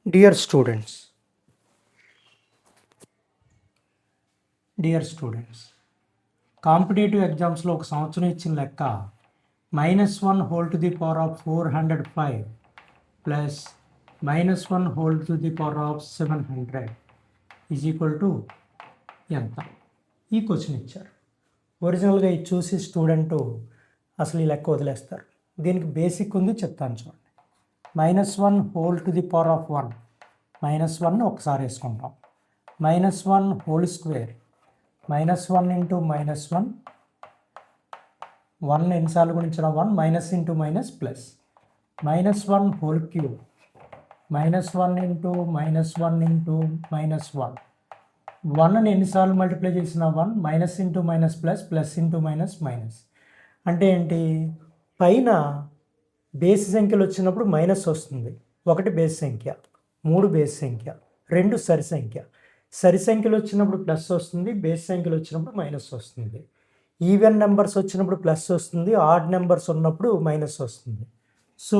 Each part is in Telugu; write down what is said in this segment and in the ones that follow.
Dear students, dear students, competitive ఎగ్జామ్స్లో ఒక సంవత్సరం ఇచ్చిన లెక్క -1 whole to the power of 405 plus -1 whole to the power of 700 is equal to ఎంత? ఈ క్వశ్చన్ ఇచ్చారు. ఒరిజినల్గా ఇది చూసి స్టూడెంట్ అసలు ఈ లెక్క వదిలేస్తారు. దీనికి బేసిక్ ఉంది, చెప్తాను చూడండి. -1 whole to the power of 1, -1 ఒకసారి వేసుకుంటాం. -1 హోల్ స్క్వేర్, -1 ఇంటూ -1, 1 ఎన్నిసార్లు గుణించిన 1, minus into minus plus, -1 whole cube, -1 into -1 into -1, 1ని ఎన్నిసార్లు మల్టిప్లై చేసిన 1, minus into minus plus, plus into minus minus. అంటే ఏంటి? పైన బేసి సంఖ్యలు వచ్చినప్పుడు మైనస్ వస్తుంది. 1 బేసి సంఖ్య, 3 బేసి సంఖ్య, 2 సరి సంఖ్య. సరి సంఖ్యలు వచ్చినప్పుడు ప్లస్ వస్తుంది, బేసి సంఖ్యలు వచ్చినప్పుడు మైనస్ వస్తుంది. ఈవెన్ నెంబర్స్ వచ్చినప్పుడు ప్లస్ వస్తుంది, ఆడ్ నెంబర్స్ ఉన్నప్పుడు మైనస్ వస్తుంది. So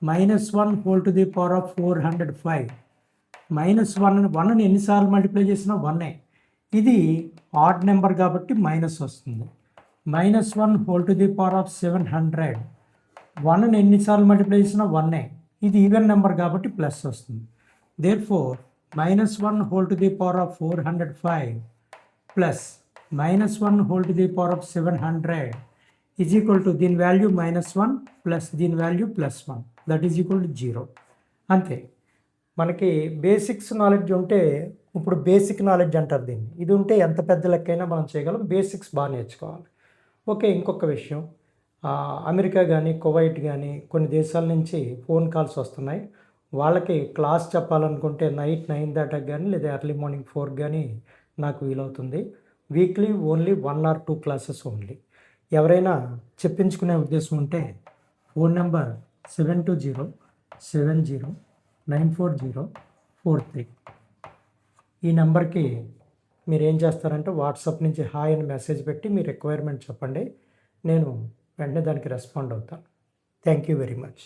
-1 whole to the power of 405, -1ని ఎన్నిసార్లు మల్టిప్లై చేసినా 1ఏ. ఇది ఆడ్ నెంబర్ కాబట్టి మైనస్ వస్తుంది. -1 whole to the power of 700, 1ని ఎన్నిసార్లు మల్టిప్లై చేసినా 1ఏ. ఇది ఈవెన్ నెంబర్ కాబట్టి ప్లస్ వస్తుంది. Therefore -1 whole to the power of 405 plus -1 whole to the power of 700 is equal to దీని వాల్యూ -1 ప్లస్ దీని value +1, that is equal to 0. అంతే. మనకి బేసిక్స్ నాలెడ్జ్ ఉంటే, ఇప్పుడు బేసిక్ నాలెడ్జ్ అంటారు దీన్ని, ఇది ఉంటే ఎంత పెద్ద లెక్కైనా మనం చేయగలం. బేసిక్స్ బాగా నేర్చుకోవాలి. ఓకే, ఇంకొక విషయం, అమెరికా కానీ కువైట్ కానీ కొన్ని దేశాల నుంచి ఫోన్ కాల్స్ వస్తున్నాయి. వాళ్ళకి క్లాస్ చెప్పాలనుకుంటే నైట్ 9 దాటాకి కానీ లేదా ఎర్లీ మార్నింగ్ 4 కానీ నాకు వీలవుతుంది. Weekly only 1 or 2 classes only. ఎవరైనా చెప్పించుకునే ఉద్దేశం ఉంటే ఫోన్ నెంబర్ 720709404 ఈ నెంబర్కి మీరు ఏం చేస్తారంటే వాట్సాప్ నుంచి హాయ్ అని మెసేజ్ పెట్టి మీ రిక్వైర్మెంట్ చెప్పండి. నేను వెంటనే దానికి రెస్పాండ్ అవుతాను. Thank you very much.